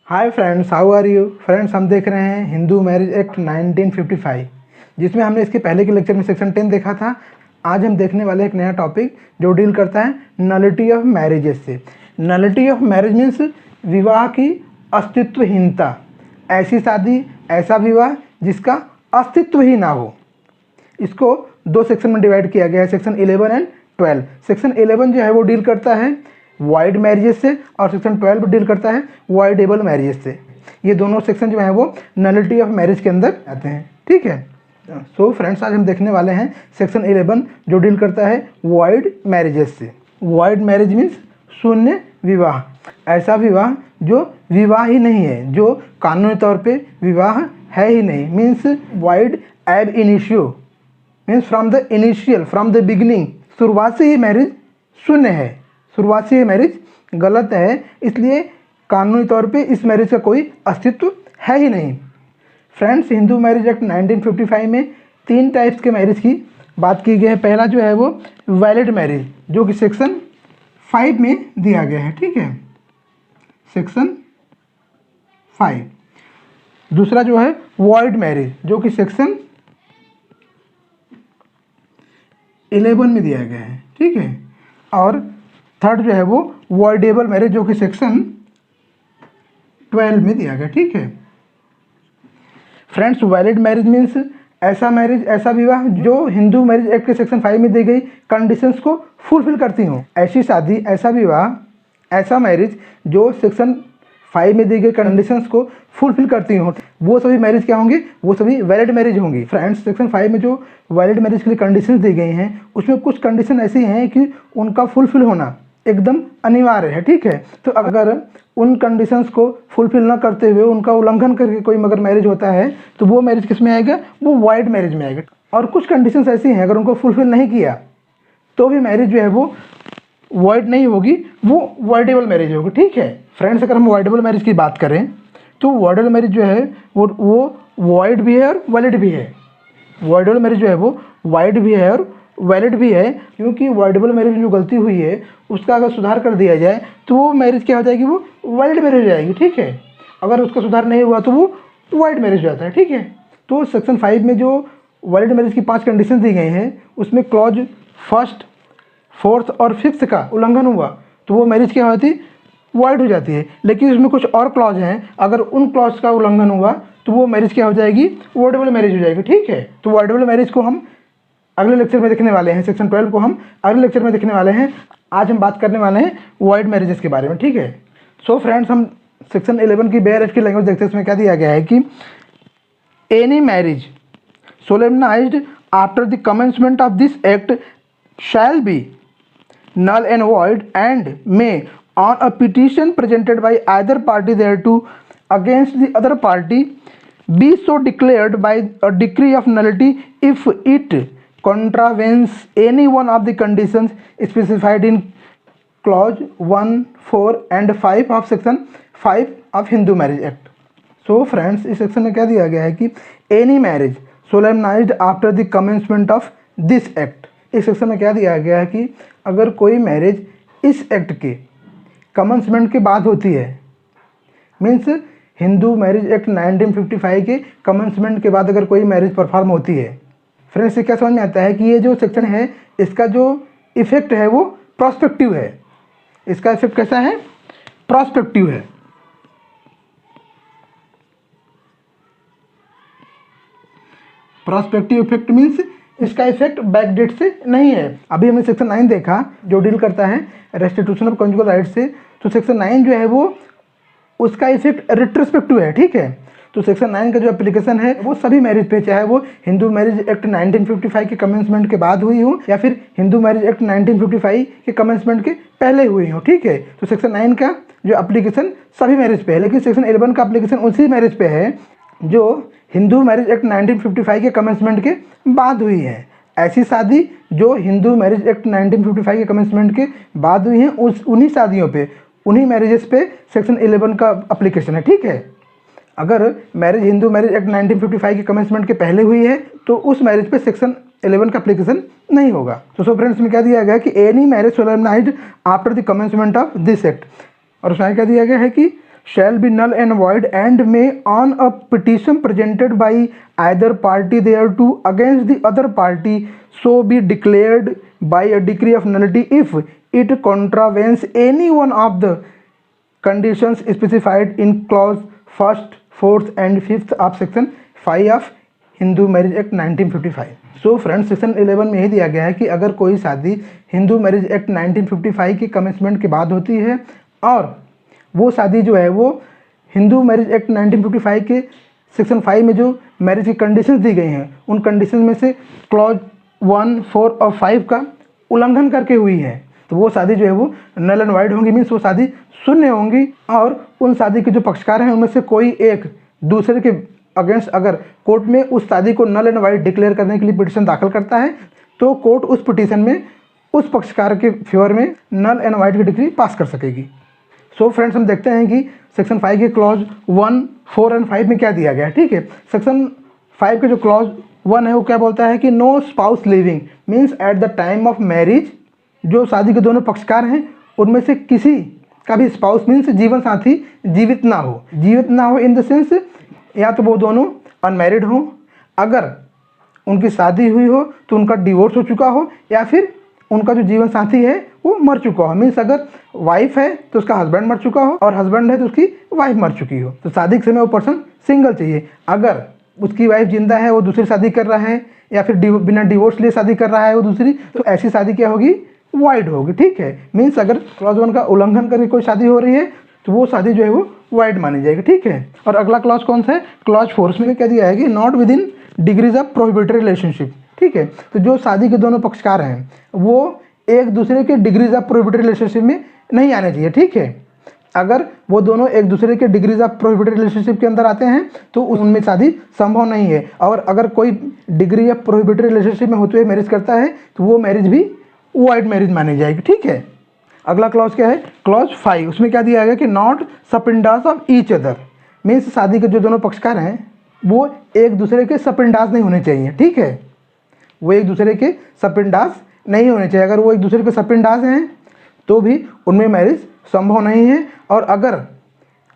Hi friends, how are you friends. हम देख रहे हैं हिंदू मैरिज एक्ट 1955, जिसमें हमने इसके पहले के लेक्चर में सेक्शन 10 देखा था। आज हम देखने वाले एक नया टॉपिक जो डील करता है नलिटी ऑफ मैरिजेस से। नलिटी ऑफ मैरिज मीन्स विवाह की अस्तित्वहीनता, ऐसी शादी, ऐसा विवाह जिसका अस्तित्व ही ना हो। इसको दो सेक्शन में डिवाइड किया गया है, सेक्शन 11 एंड 12। सेक्शन 11 जो है वो डील करता है वाइड मैरिजेस से और सेक्शन 12 डील करता है वाइडेबल मैरिजेस से। ये दोनों सेक्शन जो है वो नलिटी ऑफ मैरिज के अंदर आते हैं, ठीक है। सो फ्रेंड्स, आज हम देखने वाले हैं सेक्शन 11 जो डील करता है वाइड मैरिजेस से। वाइड मैरिज मीन्स शून्य विवाह, ऐसा विवाह जो विवाह ही नहीं है, जो कानूनी तौर पे विवाह है ही नहीं। मीन्स वाइड एब initio means from the initial, from the beginning, शुरुआत से ही मैरिज शून्य है, शुरुआत से ही मैरिज गलत है, इसलिए कानूनी तौर पे इस मैरिज का कोई अस्तित्व है ही नहीं। फ्रेंड्स, हिंदू मैरिज एक्ट 1955 में 3 टाइप्स के मैरिज की बात की गई है। पहला जो है वो वैलिड मैरिज, जो कि सेक्शन 5 में दिया गया है, ठीक है, सेक्शन 5। दूसरा जो है वॉइड मैरिज, जो कि सेक्शन 11 में दिया गया है, ठीक है। और थर्ड जो है वो वॉइडेबल मैरिज, जो कि सेक्शन 12 में दिया गया, ठीक है। फ्रेंड्स, वैलिड मैरिज मीन्स ऐसा मैरिज, ऐसा विवाह जो हिंदू मैरिज एक्ट के सेक्शन 5 में दी गई कंडीशंस को फुलफिल करती हों। ऐसी शादी, ऐसा विवाह, ऐसा मैरिज जो सेक्शन 5 में दी गई कंडीशंस को फुलफिल करती हों, वो सभी मैरिज क्या होंगी? वो सभी वैलिड मैरिज होंगी। फ्रेंड्स, सेक्शन 5 में जो वैलिड मैरिज के लिए कंडीशंस दी गई हैं, उसमें कुछ कंडीशन ऐसी हैं कि उनका फुलफिल होना एकदम अनिवार्य है, ठीक है। तो अगर उन कंडीशंस को फुलफिल ना करते हुए उनका उल्लंघन करके कोई मगर मैरिज होता है तो वो मैरिज किस में आएगा? वो वाइड मैरिज में आएगा। और कुछ कंडीशंस ऐसी हैं, अगर उनको फुलफिल नहीं किया तो भी मैरिज जो है वो वाइड नहीं होगी, वो वाइडेबल मैरिज होगी, ठीक है। फ्रेंड्स, अगर हम वाइडेबल मैरिज की बात करें तो वाइडेबल मैरिज जो है वो वाइड भी है और वैलिड भी है। वाइडेबल मैरिज जो है वो वाइड भी है और वैलिड भी है, क्योंकि वाइडेबल मैरिज में जो गलती हुई है उसका अगर सुधार कर दिया जाए तो वो मैरिज क्या हो जाएगी? वो वैलिड मैरिज हो जाएगी, ठीक है। अगर उसका सुधार नहीं हुआ तो वो वाइड मैरिज हो जाता है, ठीक है। तो सेक्शन 5 में जो वैलिड मैरिज की 5 कंडीशन दी गई हैं, उसमें क्लॉज 1, 4 और 5 का उल्लंघन हुआ तो वो मैरिज क्या होती? वाइड हो जाती है। लेकिन उसमें कुछ और क्लॉज हैं, अगर उन क्लॉज का उल्लंघन हुआ तो वो मैरिज क्या हो जाएगी? वाइडेबल मैरिज हो जाएगी, ठीक है। तो वाइडेबल मैरिज को हम अगले लेक्चर में देखने वाले हैं, सेक्शन 12 को हम अगले लेक्चर में देखने वाले हैं। आज हम बात करने वाले हैं वाइड मैरिजेस के बारे में, ठीक है। सो फ्रेंड्स, हम सेक्शन 11 की बेयर की लैंग्वेज देखते हैं। इसमें क्या दिया गया है कि any marriage solemnised after the commencement of this act shall be null and void and may on a petition presented by either party thereto against the other party be so declared by a decree of nullity if it contravenes any one of the conditions specified in clause 1, 4 and 5 of section 5 of Hindu Marriage Act. So friends, इस section में क्या दिया गया है कि any marriage solemnized after the commencement of this act, इस section में क्या दिया गया है कि अगर कोई मैरिज इस एक्ट के कमेंसमेंट के बाद होती है, मीन्स हिंदू मैरिज एक्ट 1955 के कमेंसमेंट के बाद अगर कोई मैरिज परफॉर्म होती है, फ्रेंड्स, से क्या समझ में आता है कि ये जो सेक्शन है इसका जो इफेक्ट है वो प्रॉस्पेक्टिव है। इसका इफेक्ट कैसा है? प्रॉस्पेक्टिव है। प्रॉस्पेक्टिव इफेक्ट मीन्स इसका इफेक्ट बैक डेट से नहीं है। अभी हमने सेक्शन 9 देखा जो डील करता है रेस्टिट्यूशन ऑफ कंजुगल राइट से, तो सेक्शन 9 जो है वो उसका इफेक्ट रिट्रोस्पेक्टिव है, ठीक है। तो सेक्शन 9 का जो एप्लीकेशन है वो सभी मैरिज पे, चाहे वो हिंदू मैरिज एक्ट 1955 के कमेंसमेंट के बाद हुई हो या फिर हिंदू मैरिज एक्ट 1955 के कमेंसमेंट के पहले हुई हो, ठीक है। तो सेक्शन 9 का जो एप्लीकेशन सभी मैरिज पे है, लेकिन सेक्शन 11 का एप्लीकेशन उसी मैरिज पे है जो हिंदू मैरिज एक्ट 1955 के कमेंसमेंट के बाद हुई है। ऐसी शादी जो हिंदू मैरिज एक्ट 1955 के कमेंसमेंट के बाद हुई हैं, उन्हीं शादियों पे, उन्हीं मैरिजेस पे सेक्शन 11 का एप्लीकेशन है, ठीक है। अगर मैरिज हिंदू मैरिज एक्ट 1955 के कमेंसमेंट के पहले हुई है तो उस मैरिज पे सेक्शन 11 का एप्लीकेशन नहीं होगा। तो सो फ्रेंड्स, में क्या दिया गया कि any marriage solemnised after the commencement of this act, और उसमें क्या दिया गया है कि shall be null and void and may on a petition presented by either party thereto against the other party so be declared by a decree of nullity if it contravenes any one of the conditions specified in clause 1st, 4th and 5th of section 5 of Hindu marriage act 1955। So friends section 11 में यही दिया गया है कि अगर कोई शादी Hindu marriage act 1955 के कमेंसमेंट के बाद होती है और वो शादी जो है वो हिंदू मैरिज एक्ट 1955 के सेक्शन 5 में जो मैरिज की कंडीशंस दी गई हैं उन कंडीशंस में से क्लॉज 1, 4 और 5 का उल्लंघन करके हुई है तो वो शादी जो है वो नल एंड वाइड होंगी, मीन्स वो शादी शून्य होंगी। और उन शादी के जो पक्षकार हैं उनमें से कोई एक दूसरे के अगेंस्ट अगर कोर्ट में उस शादी को नल एंड वाइड डिक्लेयर करने के लिए पिटीशन दाखिल करता है तो कोर्ट उस पिटीशन में उस पक्षकार के फेवर में नल एंड वाइड की डिग्री पास कर सकेगी। सो फ्रेंड्स हम देखते हैं कि सेक्शन 5 के क्लॉज 1, 4 एंड 5 में क्या दिया गया है। ठीक है, सेक्शन 5 के जो क्लॉज 1 है वो क्या बोलता है कि no spouse living means at the time of marriage, जो शादी के दोनों पक्षकार हैं उनमें से किसी का भी स्पाउस मीन्स जीवन साथी जीवित ना हो इन द सेंस या तो वो दोनों अनमैरिड हों, अगर उनकी शादी हुई हो तो उनका डिवोर्स हो चुका हो या फिर उनका जो जीवन साथी है वो मर चुका हो। मीन्स अगर वाइफ है तो उसका हस्बैंड मर चुका हो और हस्बैंड है तो उसकी वाइफ मर चुकी हो। तो शादी के समय वो पर्सन सिंगल चाहिए। अगर उसकी वाइफ जिंदा है वो दूसरी शादी कर रहा है या फिर बिना डिवोर्स लिए शादी कर रहा है वो दूसरी, तो ऐसी शादी क्या होगी, वाइड होगी। ठीक है, मीन्स अगर क्लॉज 1 का उल्लंघन करके कोई शादी हो रही है तो वो शादी जो है वो वाइड मानी जाएगी। ठीक है, और अगला क्लॉज कौन सा है, क्लॉज 4 में क्या दिया है कि not with in degrees of prohibited relationship. ठीक है, तो जो शादी के दोनों पक्षकार हैं वो एक दूसरे के डिग्रीज ऑफ प्रोहिबिटेड रिलेशनशिप में नहीं आने चाहिए। ठीक है, अगर वो दोनों एक दूसरे के डिग्रीज ऑफ प्रोहिबिटेड रिलेशनशिप के अंदर आते हैं तो उनमें शादी संभव नहीं है। और अगर कोई डिग्री ऑफ प्रोहिबिटेड रिलेशनशिप में होते हुए मैरिज करता है तो वो मैरिज भी वाइड मैरिज मानी जाएगी। ठीक है, अगला क्लॉज क्या है, क्लॉज 5, उसमें क्या दिया गया कि not sapindas of each other means शादी के जो दोनों पक्षकार हैं वो एक दूसरे के सपिंडास नहीं होने चाहिए। ठीक है, वो एक दूसरे के सपिंडास नहीं होने चाहिए। अगर वो एक दूसरे के सपिंडास हैं तो भी उनमें मैरिज संभव नहीं है। और अगर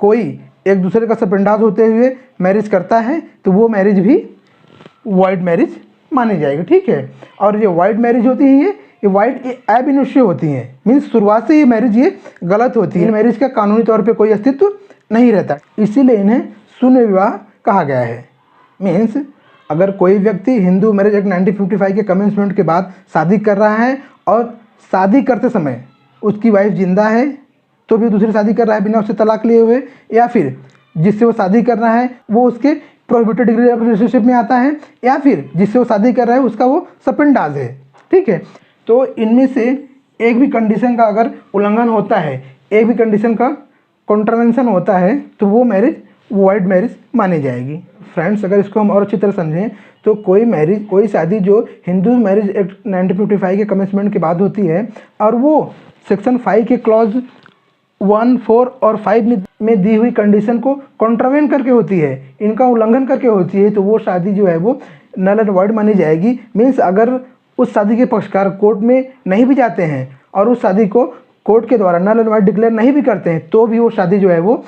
कोई एक दूसरे का सपिंडास होते हुए मैरिज करता है तो वो मैरिज भी वाइड मैरिज मानी जाएगी। ठीक है, और ये वाइड मैरिज होती है ये वाइड एब इनिशियो होती हैं, मीन्स शुरुआत से ये मैरिज ये गलत होती है। मैरिज का कानूनी तौर पे कोई अस्तित्व नहीं रहता, इसीलिए इन्हें शून्य विवाह कहा गया है। मीन्स अगर कोई व्यक्ति हिंदू मैरिज एक्ट 1955 के कमेंसमेंट के बाद शादी कर रहा है और शादी करते समय उसकी वाइफ जिंदा है तो भी दूसरी शादी कर रहा है बिना उससे तलाक लिए हुए, या फिर जिससे वो शादी कर रहा है वो उसके प्रोहिबिटेड डिग्री ऑफ रिलेशनशिप में आता है, या फिर जिससे वो शादी कर रहा है उसका वो सपिंडाज है। ठीक है, तो इनमें से एक भी कंडीशन का अगर उल्लंघन होता है, एक भी कंडीशन का कॉन्ट्रावेंशन होता है तो वो मैरिज वाइड मैरिज मानी जाएगी। फ्रेंड्स अगर इसको हम और अच्छी तरह समझें तो कोई शादी जो हिंदू मैरिज एक्ट 1955 के कमेंसमेंट के बाद होती है और वो सेक्शन 5 के क्लॉज 1, 4 और 5 में दी हुई कंडीशन को कॉन्ट्रावेन करके होती है, इनका उल्लंघन करके होती है, तो वो शादी जो है वो नल एंड वाइड मानी जाएगी। मीन्स अगर उस शादी के पक्षकार कोर्ट में नहीं भी जाते हैं और उस शादी को कोर्ट के द्वारा नल एंड वाइड डिक्लेयर नहीं भी करते हैं तो भी वो शादी जो है वो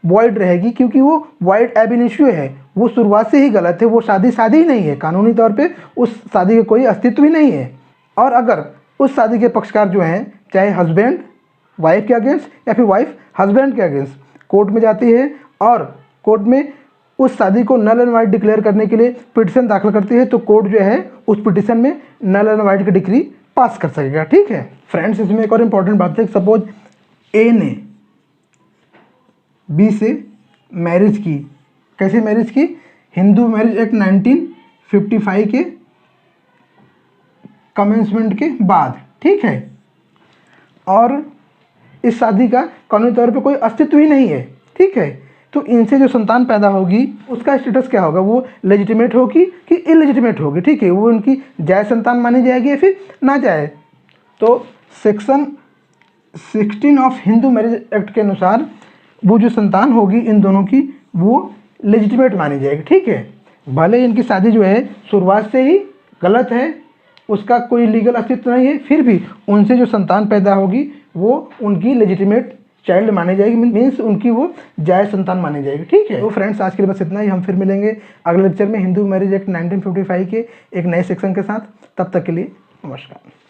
वाइड रहेगी, क्योंकि वो वाइड एब इनिशियो है, वो शुरुआत से ही गलत है, वो शादी ही नहीं है, कानूनी तौर पे उस शादी का कोई अस्तित्व ही नहीं है। और अगर उस शादी के पक्षकार जो हैं चाहे हस्बैंड वाइफ के अगेंस्ट या फिर वाइफ हस्बैंड के अगेंस्ट कोर्ट में जाती है और कोर्ट में उस शादी को नल एंड वाइड डिक्लेयर करने के लिए पिटिशन दाखिल करती है तो कोर्ट जो है उस पिटिशन में नल एंड वाइड की डिग्री पास कर सकेगा। ठीक है फ्रेंड्स, इसमें एक और इम्पॉर्टेंट बात है, सपोज ए ने बी से मैरिज की, कैसे मैरिज की, हिंदू मैरिज एक्ट 1955 के कमेंसमेंट के बाद। ठीक है, और इस शादी का कानूनी तौर पे कोई अस्तित्व ही नहीं है। ठीक है, तो इनसे जो संतान पैदा होगी उसका स्टेटस क्या होगा, वो लेजिटिमेट होगी कि इलेजिटिमेट होगी। ठीक है, वो उनकी जायज़ संतान मानी जाएगी या फिर ना जाए। तो section 16 of Hindu marriage act के अनुसार वो जो संतान होगी इन दोनों की वो लेजिटिमेट मानी जाएगी। ठीक है, भले इनकी शादी जो है शुरुआत से ही गलत है, उसका कोई लीगल अस्तित्व नहीं है, फिर भी उनसे जो संतान पैदा होगी वो उनकी लेजिटिमेट चाइल्ड मानी जाएगी, मीन्स उनकी वो जायज संतान मानी जाएगी। ठीक है, तो फ्रेंड्स आज के लिए बस इतना ही। हम फिर मिलेंगे अगले लेक्चर में हिंदू मैरिज एक्ट 1955 के एक नए सेक्शन के साथ। तब तक के लिए नमस्कार।